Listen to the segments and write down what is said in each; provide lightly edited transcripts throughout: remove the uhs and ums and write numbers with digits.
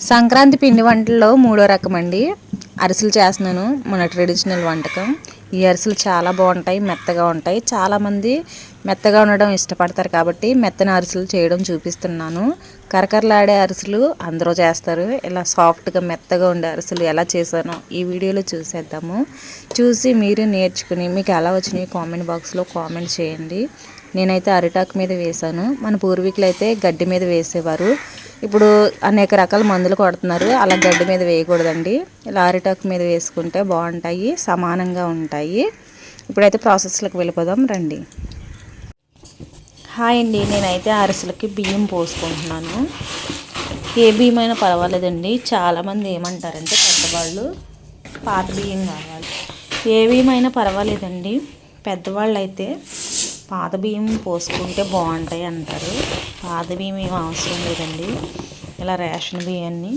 సంక్రాంతి పిండి వంటల్లో మూడో రకం అండి అరిసెలు చేస్తున్నాను. మన ట్రెడిషనల్ వంటకం. ఈ అరిసెలు చాలా బాగుంటాయి, మెత్తగా ఉంటాయి. చాలామంది మెత్తగా ఉండడం ఇష్టపడతారు కాబట్టి మెత్తని అరిసెలు చేయడం చూపిస్తున్నాను. కరకరలాడే అరిసెలు అందరూ చేస్తారు. ఇలా సాఫ్ట్గా మెత్తగా ఉండే అరిసెలు ఎలా చేశానో ఈ వీడియోలో చూసేద్దాము. చూసి మీరు నేర్చుకుని మీకు ఎలా వచ్చినాయి కామెంట్ బాక్స్లో కామెంట్ చేయండి. నేనైతే అరిటాకు మీద వేశాను. మన పూర్వీకులు అయితే గడ్డి మీద వేసేవారు. ఇప్పుడు అనేక రకాల మందులు కొడుతున్నారు. అలా గడ్డి మీద వేయకూడదండి. ఇలా అరిటాకు మీద వేసుకుంటే బాగుంటాయి, సమానంగా ఉంటాయి. ఇప్పుడైతే ప్రాసెస్లోకి వెళ్ళిపోదాం రండి. హాయ్ అండి, నేనైతే అరిసెలకి బియ్యం పోసుకుంటున్నాను. ఏ బియ్యం అయినా పర్వాలేదండి. చాలామంది ఏమంటారంటే పెద్దవాళ్ళు పాత బియ్యం కావాలి. ఏ బియ్యం అయినా పర్వాలేదండి. పెద్దవాళ్ళు అయితే పాత బియ్యం పోసుకుంటే బాగుంటాయి అంటారు. పాత బియ్యం ఏం అవసరం లేదండి. ఇలా రేషన్ బియ్యాన్ని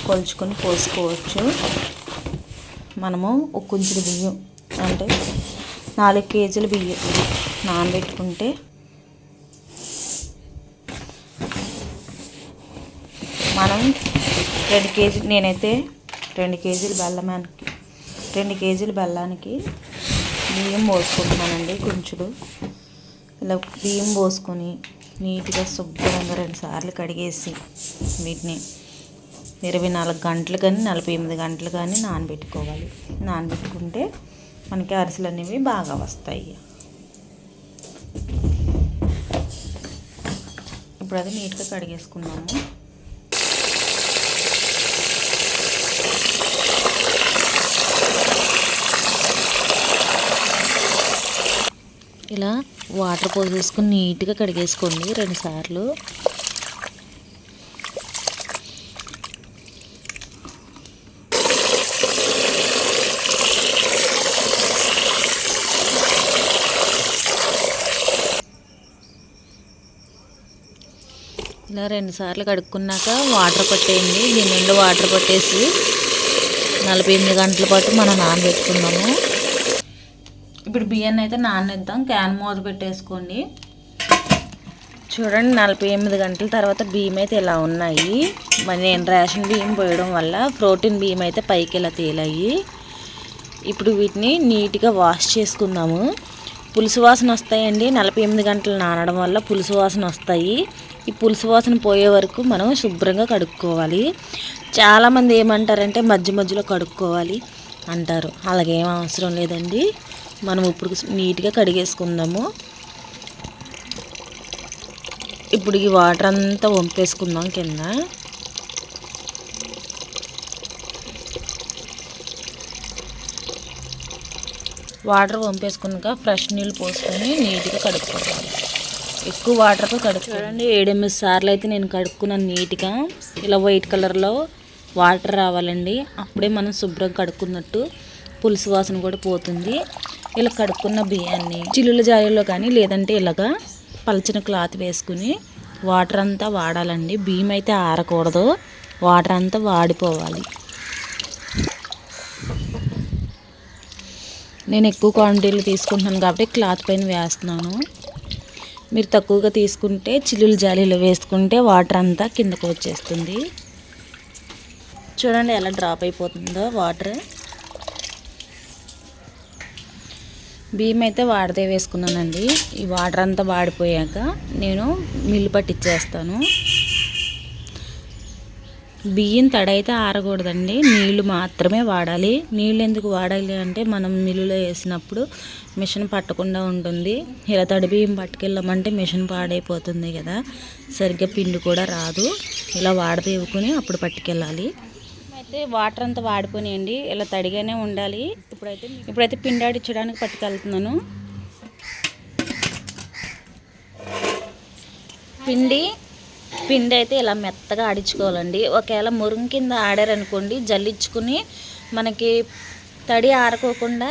కొలుచుకొని పోసుకోవచ్చు. మనము ఒక కొంచెం బియ్యం అంటే 4 కేజీల బియ్యం నానబెట్టుకుంటే మనం 2 కేజీ నేనైతే 2 కేజీల బెల్లమానికి 2 కేజీల బెల్లానికి బియ్యం పోసుకుంటున్నానండి. కొంచెం ఇలా బియ్యం పోసుకొని నీట్గా శుభ్రంగా 2 సార్లు కడిగేసి వీటిని 24 గంటలు కానీ 48 గంటలు కానీ నానబెట్టుకోవాలి. నానబెట్టుకుంటే మనకి అరిసెలు అనేవి బాగా వస్తాయి. ఇప్పుడు అది నీట్గా కడిగేసుకున్నాము. ఇలా వాటర్ పోసేసుకొని నీట్గా కడిగేసుకోండి 2 సార్లు. ఇలా 2 సార్లు కడుక్కున్నాక వాటర్ పట్టేయండి. దీని నిండా వాటర్ పట్టేసి 48 గంటల పాటు మనం నానబెట్టుకున్నాము. ఇప్పుడు బియ్యాన్ని అయితే నానేద్దాం. క్యాన్ మూత పెట్టేసుకోండి. చూడండి 48 గంటల తర్వాత బియ్యం అయితే ఇలా ఉన్నాయి. మరి నేను రేషన్ బియ్యం పోయడం వల్ల ప్రోటీన్ బియ్యం అయితే పైకి ఇలా తేలాయి. ఇప్పుడు వీటిని నీట్గా వాష్ చేసుకుందాము. పులుసు వాసన వస్తాయండి. 48 గంటలు నానడం వల్ల పులుసు వాసన వస్తాయి. ఈ పులుసు వాసన పోయే వరకు మనం శుభ్రంగా కడుక్కోవాలి. చాలామంది ఏమంటారంటే మధ్య మధ్యలో కడుక్కోవాలి అంటారు. అలాగేం అవసరం లేదండి. మనం ఇప్పుడు నీట్గా కడిగేసుకుందాము. ఇప్పుడు ఈ వాటర్ అంతా వంపేసుకుందాం కింద. వాటర్ వంపేసుకున్నాక ఫ్రెష్ నీళ్ళు పోసుకొని నీట్గా కడుక్కోవాలి. ఎక్కువ వాటర్తో కడుక్కోండి. 7-8 సార్లు అయితే నేను కడుక్కున్నాను నీట్గా. ఇలా వైట్ కలర్లో వాటర్ రావాలండి. అప్పుడే మనం శుభ్రంగా కడుక్కున్నట్టు. పులుసు వాసన కూడా పోతుంది. ఇలా కడుక్కున్న బియ్యాన్ని చిల్లుల జాలీలో కానీ లేదంటే ఇలాగా పలచిన క్లాత్ వేసుకుని వాటర్ అంతా వాడాలండి. బియ్యం అయితే ఆరకూడదు, వాటర్ అంతా వాడిపోవాలి. నేను ఎక్కువ క్వాంటిటీలు తీసుకుంటున్నాను కాబట్టి క్లాత్ పైన వేస్తున్నాను. మీరు తక్కువగా తీసుకుంటే చిల్లుల జాలీలో వేసుకుంటే వాటర్ అంతా కిందకు వచ్చేస్తుంది. చూడండి ఎలా డ్రాప్ అయిపోతుందో వాటర్. బియ్యం అయితే వాడితే వేసుకున్నానండి. ఈ వాటర్ అంతా వాడిపోయాక నేను మిల్లు పట్టించేస్తాను. బియ్యం తడైతే ఆరకూడదండి, నీళ్ళు మాత్రమే వాడాలి. నీళ్ళు ఎందుకు వాడాలి అంటే మనం మిల్లులో వేసినప్పుడు మిషన్ పట్టకుండా ఉంటుంది. ఇలా తడి బియ్యం పట్టుకెళ్ళామంటే మిషన్ పాడైపోతుంది కదా, సరిగ్గా పిండి కూడా రాదు. ఇలా వాడదేవుకుని అప్పుడు పట్టుకెళ్ళాలి. అయితే వాటర్ అంతా వాడిపోయినాయండి. ఇలా తడిగానే ఉండాలి. ఇప్పుడైతే పిండి ఆడించడానికి పట్టుకెళ్తున్నాను. పిండి అయితే ఇలా మెత్తగా ఆడించుకోవాలండి. ఒకవేళ మురుగు కింద ఆడారనుకోండి జల్లించుకుని మనకి తడి ఆరకోకుండా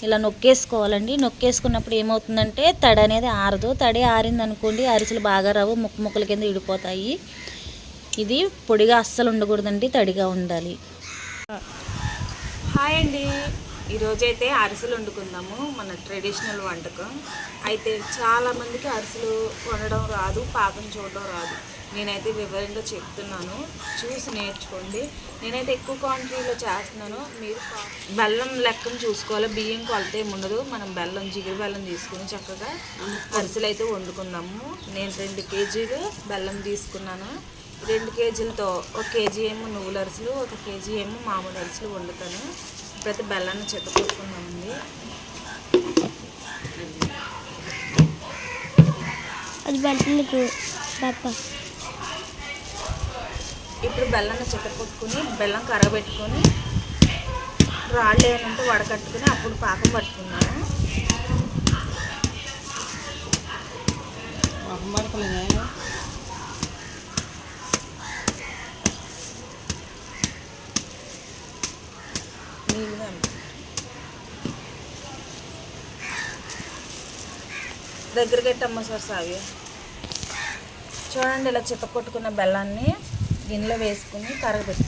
ఇలా నొక్కేసుకోవాలండి. నొక్కేసుకున్నప్పుడు ఏమవుతుందంటే తడి అనేది ఆరదు. తడి ఆరిందనుకోండి అరిసెలు బాగా రావు, ముక్కల కింద ఇడిపోతాయి. ఇది పొడిగా అస్సలు ఉండకూడదండి, తడిగా ఉండాలి. హాయ్ అండి, ఈరోజైతే అరిసెలు వండుకుందాము. మన ట్రెడిషనల్ వంటకం. అయితే చాలామందికి అరిసెలు వండడం రాదు, పాకం చూడడం రాదు. నేనైతే వివరంగా చెప్తున్నాను, చూసి నేర్చుకోండి. నేనైతే ఎక్కువ క్వాంటిటీలో చేస్తున్నాను. మీరు బెల్లం లెక్కను చూసుకోవాలి, బియ్యం కొలత ఏమి ఉండదు. మనం బెల్లం జిగురు బెల్లం తీసుకుని చక్కగా అరిసెలు అయితే వండుకుందాము. నేను 2 కేజీలు బెల్లం తీసుకున్నాను. 2 కేజీలతో 1 కేజీ ఏమో నువ్వుల అరిసెలు, 1 కేజీ ఏమో మామూలు అరిసెలు వండుతాను. ఇప్పుడైతే బెల్లాన్ని చెత్తకొట్టుకుందామండి. అది ఇప్పుడు బెల్లాన్ని చెత్తకొట్టుకుని బెల్లం కరగబెట్టుకొని రాళ్ళు ఏమంటే వడకట్టుకుని అప్పుడు పాకం పట్టుకున్నాను. దగ్గరికి పెట్టమ్మా సార్ సావి. చూడండి, ఇలా చితకొట్టుకున్న బెల్లాన్ని గిన్నెలో వేసుకుని కరగబెట్టు.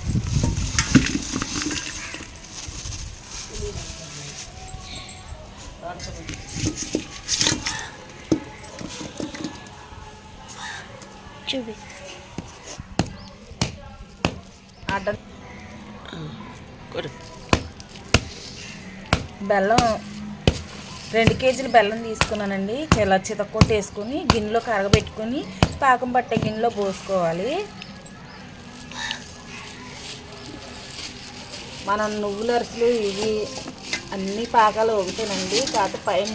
చూపి ఆర్డర్ బెల్లం 2 కేజీలు బెల్లం తీసుకున్నానండి. ఇలా చితకొట్టు వేసుకొని గిన్నెలో కరగబెట్టుకొని పాకం పట్టే గిన్నెలో పోసుకోవాలి. మనం నువ్వుల అరిసెలు ఇవి అన్ని పాకాలు ఒకటేనండి, కాకపోతే పైన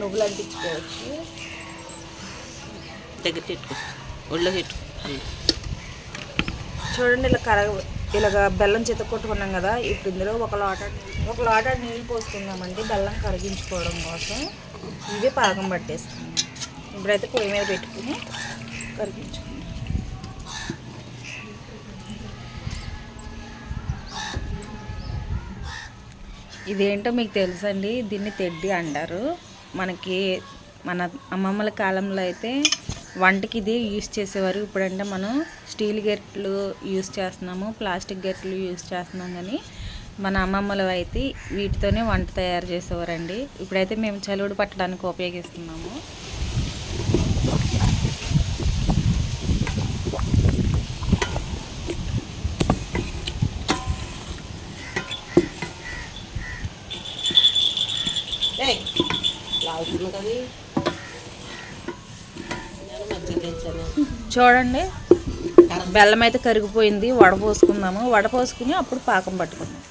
నువ్వులు అంటించుకోవచ్చు. చూడండి, ఇలాగ బెల్లం చితకొట్టుకున్నాం కదా. ఇప్పుడు ఇందులో ఒక లోట నీళ్ళు పోసుకుందామండి బెల్లం కరిగించుకోవడం కోసం. ఇవే పాకం పట్టేసుకుందాం. ఇప్పుడైతే పొయ్యి మీద పెట్టుకుని కరిగించుకుందాం. ఇదేంటో మీకు తెలుసండి, దీన్ని తెడ్డి అంటారు. మనకి మన అమ్మమ్మల కాలంలో అయితే వంటకి ఇది యూజ్ చేసేవారు. ఇప్పుడంటే మనం స్టీల్ గెట్లు యూజ్ చేస్తున్నాము, ప్లాస్టిక్ గెట్లు యూజ్ చేస్తున్నాం. కానీ మన అమ్మమ్మలు అయితే వీటితోనే వంట తయారు చేసేవారండి. ఇప్పుడైతే మేము చలువుడు పట్టడానికి ఉపయోగిస్తున్నాము. చూడండి, బెల్లం అయితే కరిగిపోయింది. వడపోసుకుందాము. వడపోసుకుని అప్పుడు పాకం పట్టుకుందాం.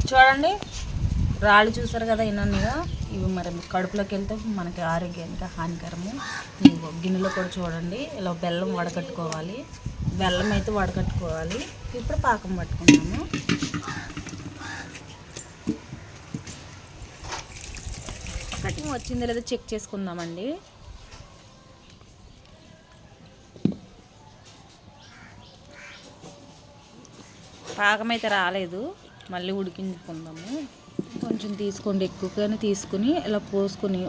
చూడండి, రాళ్ళు చూసారు కదా ఇన్నగా. ఇవి మరి కడుపులోకి వెళ్తే మనకి ఆరోగ్యానికి హానికరము. గిన్నెలో కూడా చూడండి, ఇలా బెల్లం వడకట్టుకోవాలి. బెల్లం అయితే వడకట్టుకోవాలి. ఇప్పుడు పాకం పట్టుకున్నాము. కటింగ్ వచ్చిందో లేదో చెక్ చేసుకుందామండి. పాకం అయితే రాలేదు, మళ్ళీ ఉడికించుకుందాము. కొంచెం తీసుకోండి, ఎక్కువగానే తీసుకుని ఇలా పోసుకొని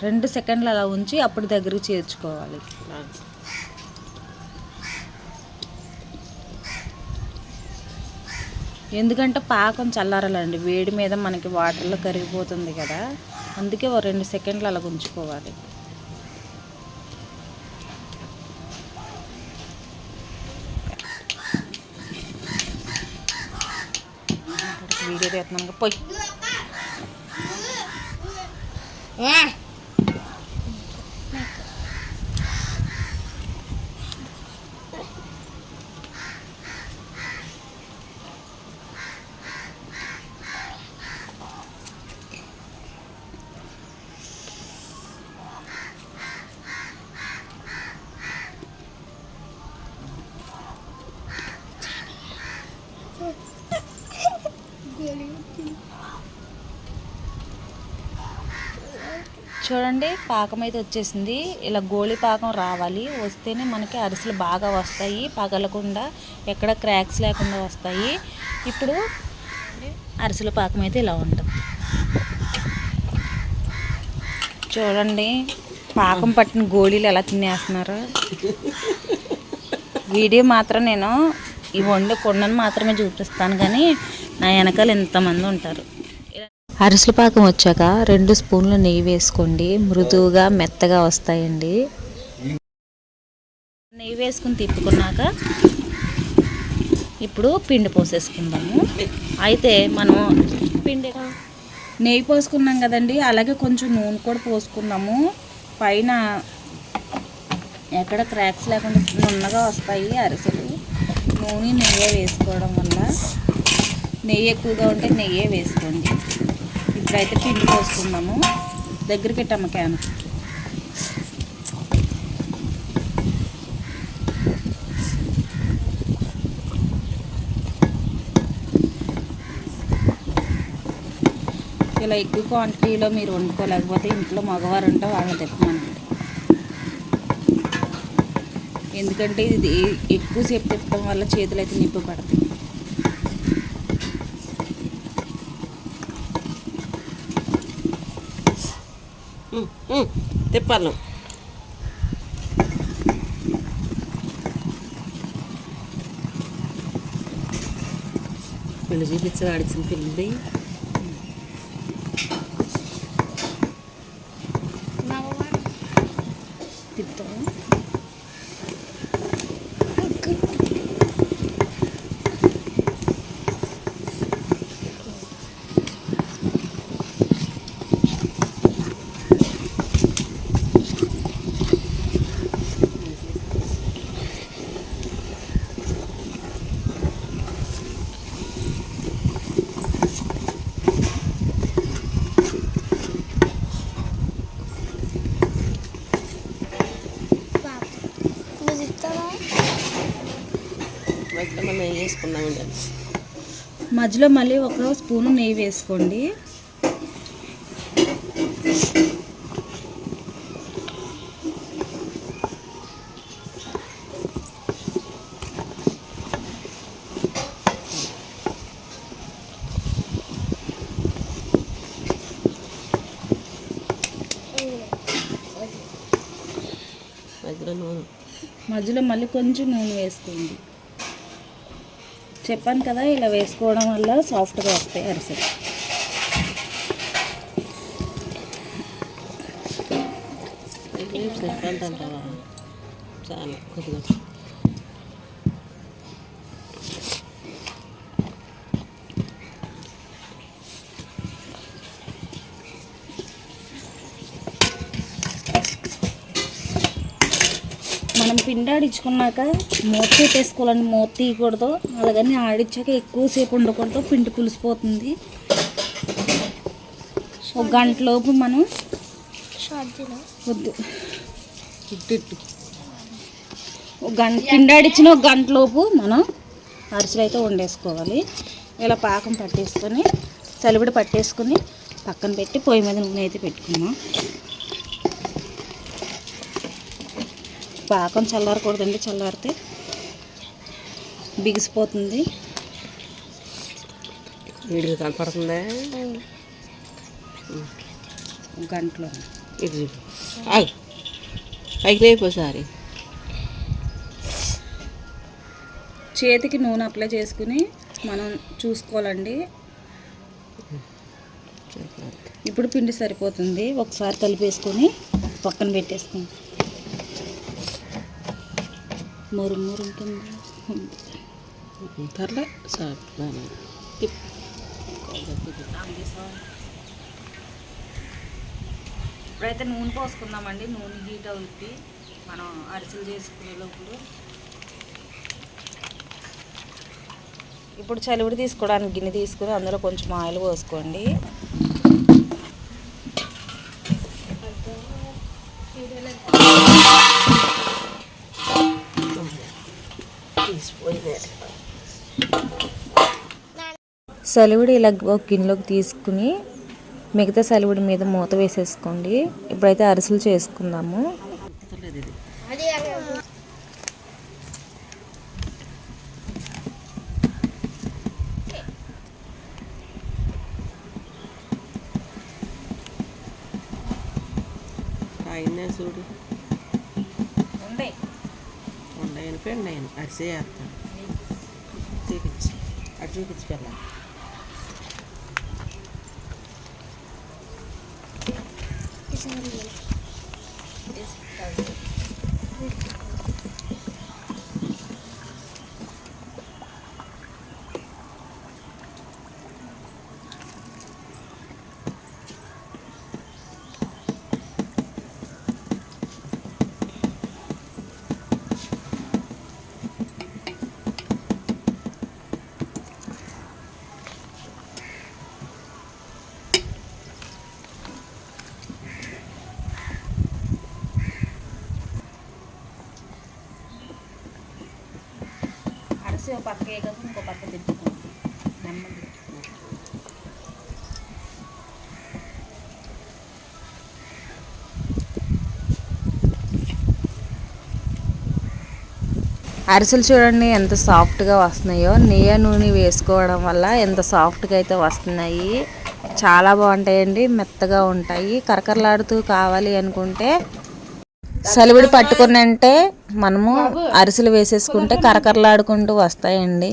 2 సెకండ్లు అలా ఉంచి అప్పుడు దగ్గరికి చేర్చుకోవాలి. ఎందుకంటే పాకం చల్లారాలండి, వేడి మీద మనకి వాటర్లో కరిగిపోతుంది కదా, అందుకే 2 సెకండ్లు అలా ఉంచుకోవాలి. వీడియో తీస్తున్నాను పోయి. చూడండి పాకం అయితే వచ్చేసింది. ఇలా గోళీ పాకం రావాలి, వస్తేనే మనకి అరిసెలు బాగా వస్తాయి, పగలకుండా ఎక్కడ క్రాక్స్ లేకుండా వస్తాయి. ఇప్పుడు అరిసెల పాకం అయితే ఇలా ఉంటుంది. చూడండి పాకం పట్టిన గోళీలు ఎలా తినేస్తున్నారు. వీడియో మాత్రం నేను ఈ వండే కొండను మాత్రమే చూపిస్తాను, కానీ నా వెనకాల ఎంతమంది ఉంటారు. అరిసెల పాకం వచ్చాక 2 స్పూన్లు నెయ్యి వేసుకోండి, మృదువుగా మెత్తగా వస్తాయండి. నెయ్యి వేసుకుని తిప్పుకున్నాక ఇప్పుడు పిండి పోసేసుకుందాము. అయితే మనం పిండి నెయ్యి పోసుకున్నాం కదండి, అలాగే కొంచెం నూనె కూడా పోసుకుందాము. పైన ఎక్కడ క్రాక్స్ లేకుండా నున్నగా వస్తాయి అరిసెలు. నూనె నెయ్యి వేసుకోవడం వల్ల, నెయ్యి ఎక్కువగా ఉంటే నెయ్యే వేసుకోండి. ఇప్పుడైతే పిండి పోసుకుందాము. దగ్గరికి పెట్టమ్మ క్యాన్. ఇలా ఎక్కువ క్వాంటిటీలో మీరు వండుకోలేకపోతే ఇంట్లో మగవారు ఉంటే వాళ్ళని తిప్పమనండి. ఎందుకంటే ఇది ఎక్కువసేపు తిప్పడం వల్ల చేతులు అయితే నిప్పు పడతాయి. తిప్పాను. పెళ్ళి చూపించి ఆడిచిన పిల్లి తిప్పుతాము. మధ్యలో మనం నెయ్యి వేసుకున్నామండి. మధ్యలో మళ్ళీ 1 స్పూను నెయ్యి వేసుకోండి. మధ్యలో మళ్ళీ కొంచెం నూనె వేసుకోండి. చెప్పాను కదా, ఇలా వేసుకోవడం వల్ల సాఫ్ట్గా వస్తాయి అరిసెలు. చాలా కొద్దిగా మనం పిండి ఆడించుకున్నాక మూత పెట్టేసుకోవాలండి, మూత తీయకూడదు. అలాగని ఆడించాక ఎక్కువసేపు ఉండకూడదు, పిండి పులిసిపోతుంది. 1 గంటలోపు మనం వద్దు పిండి ఆడించిన 1 గంటలోపు మనం అరిసెలు అయితే వండేసుకోవాలి. ఇలా పాకం పట్టేసుకొని చలివిడి పట్టేసుకొని పక్కన పెట్టి పొయ్యి మీద నూనె అయితే పెట్టుకున్నాం. పాకం చల్లారకూడదండి, చల్లారితే బిగిసిపోతుంది. వీడికి కనపడుతుందా? 1 గంటలో ఇది పైకి లేకపోసారి చేతికి నూనె అప్లై చేసుకుని మనం చూసుకోవాలండి. ఇప్పుడు పిండి సరిపోతుంది. ఒకసారి కలిపేసుకొని పక్కన పెట్టేసుకుని మురుమురు ఉంటుంది. తర్లే సార్ ఇప్పుడైతే నూనె పోసుకుందామండి. నూనె హీట్ అవుతుంది మనం అరిసెలు చేసుకునే లోపల. ఇప్పుడు చలివిడి తీసుకోవడానికి గిన్నె తీసుకుని అందులో కొంచెం ఆయిల్ పోసుకోండి. చలివిడి ఇలా ఒక గిన్నెలోకి తీసుకుని మిగతా సలివిడి మీద మూత వేసేసుకోండి. ఇప్పుడైతే అరిసెలు చేసుకుందాము. లేదు ఇది అయినా చూడు ఉండయని పెండయని అడిసే వేస్తాను. చూపించి అటు చూపించి పిల్ల అరిసి ఒక పక్క వేయక ఇంకో పక్క తిట్టుకోండి నెమ్మది. అరిసెలు చూడండి ఎంత సాఫ్ట్గా వస్తున్నాయో. నెయ్యి నూనె వేసుకోవడం వల్ల ఎంత సాఫ్ట్గా అయితే వస్తున్నాయి. చాలా బాగుంటాయండి, మెత్తగా ఉంటాయి. కరకరలాడుతూ కావాలి అనుకుంటే సలివిడి పట్టుకున్నంటే మనము అరిసెలు వేసేసుకుంటే కరకరలాడుకుంటూ వస్తాయండి.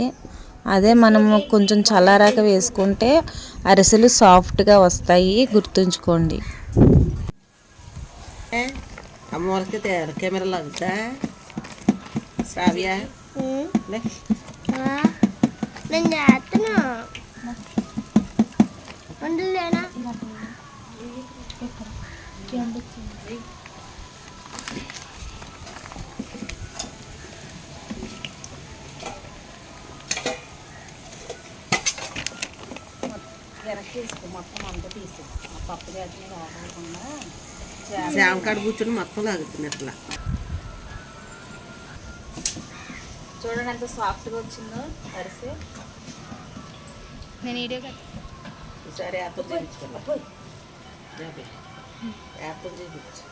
అదే మనము కొంచెం చల్లారాక వేసుకుంటే అరిసెలు సాఫ్ట్గా వస్తాయి, గుర్తుంచుకోండి. అమ్మ వాళ్ళకి కెమెరా లాగుతా శ్రావ్య నేను చేస్తున్నా వండలేనా మొత్తం అంతా తీసి పప్పు చేసిన రాకుండా శామకాడ కూర్చొని మొత్తం లాగుతుంది అట్లా. చూడండి ఎంత సాఫ్ట్గా వచ్చిందో అరిసె. నేను వీడియో సరే యాత్ర చూపించుకోవాలి. యాత్ర చూపించు.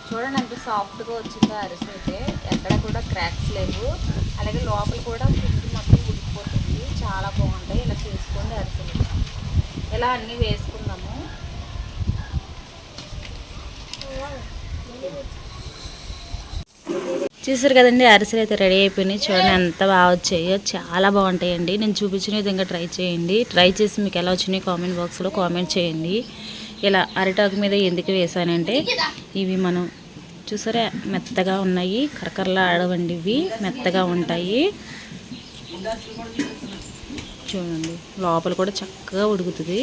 చూడండి ఎంత సాఫ్ట్గా వచ్చిందో అరిసె అయితే. ఎక్కడ కూడా క్రాక్స్ లేవు. అలాగే లోపల కూడా పిండి మొత్తం ఉడికిపోతుంది. చాలా బాగుంటాయి. ఇలా చేసుకోండి అరిసెలు. ఇలా అన్నీ వేసుకుందాము. చూసారు కదండి, అరిసెలు అయితే రెడీ అయిపోయినాయి. చూడండి ఎంత బాగా వచ్చాయో, చాలా బాగుంటాయండి. నేను చూపించిన విధంగా ట్రై చేయండి. ట్రై చేసి మీకు ఎలా వచ్చినాయి కామెంట్ బాక్స్లో కామెంట్ చేయండి. ఇలా అరిటాకు మీద ఎందుకు వేసానంటే ఇవి మనం చూసారా మెత్తగా ఉన్నాయి, కరకరలా ఆడవండి. ఇవి మెత్తగా ఉంటాయి. చూడండి లోపల కూడా చక్కగా ఉడుకుతుంది.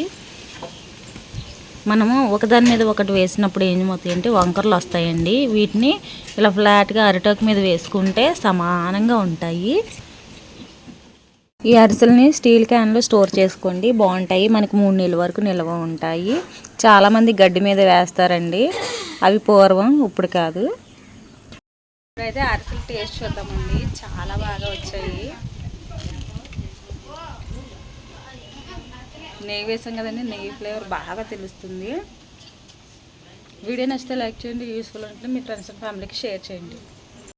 మనము ఒకదాని మీద ఒకటి వేసినప్పుడు ఏమవుతాయి అంటే వంకరలు వస్తాయండి. వీటిని ఇలా ఫ్లాట్గా అరిటాకు మీద వేసుకుంటే సమానంగా ఉంటాయి. ఈ అరిసెలని స్టీల్ క్యాన్లో స్టోర్ చేసుకోండి, బాగుంటాయి. మనకి 3 నెలల వరకు నిల్వ ఉంటాయి. చాలామంది గడ్డి మీద వేస్తారండి, అవి పూర్వం, ఇప్పుడు కాదు. ఇప్పుడైతే అరిసెలు టేస్ట్ చూద్దామండి. చాలా బాగా వచ్చాయి. నెయ్యి వేసాం కదండి, నెయ్యి ఫ్లేవర్ బాగా తెలుస్తుంది. వీడియో నచ్చితే లైక్ చేయండి. యూస్ఫుల్ అంటే మీ ఫ్రెండ్స్ అండ్ ఫ్యామిలీకి షేర్ చేయండి.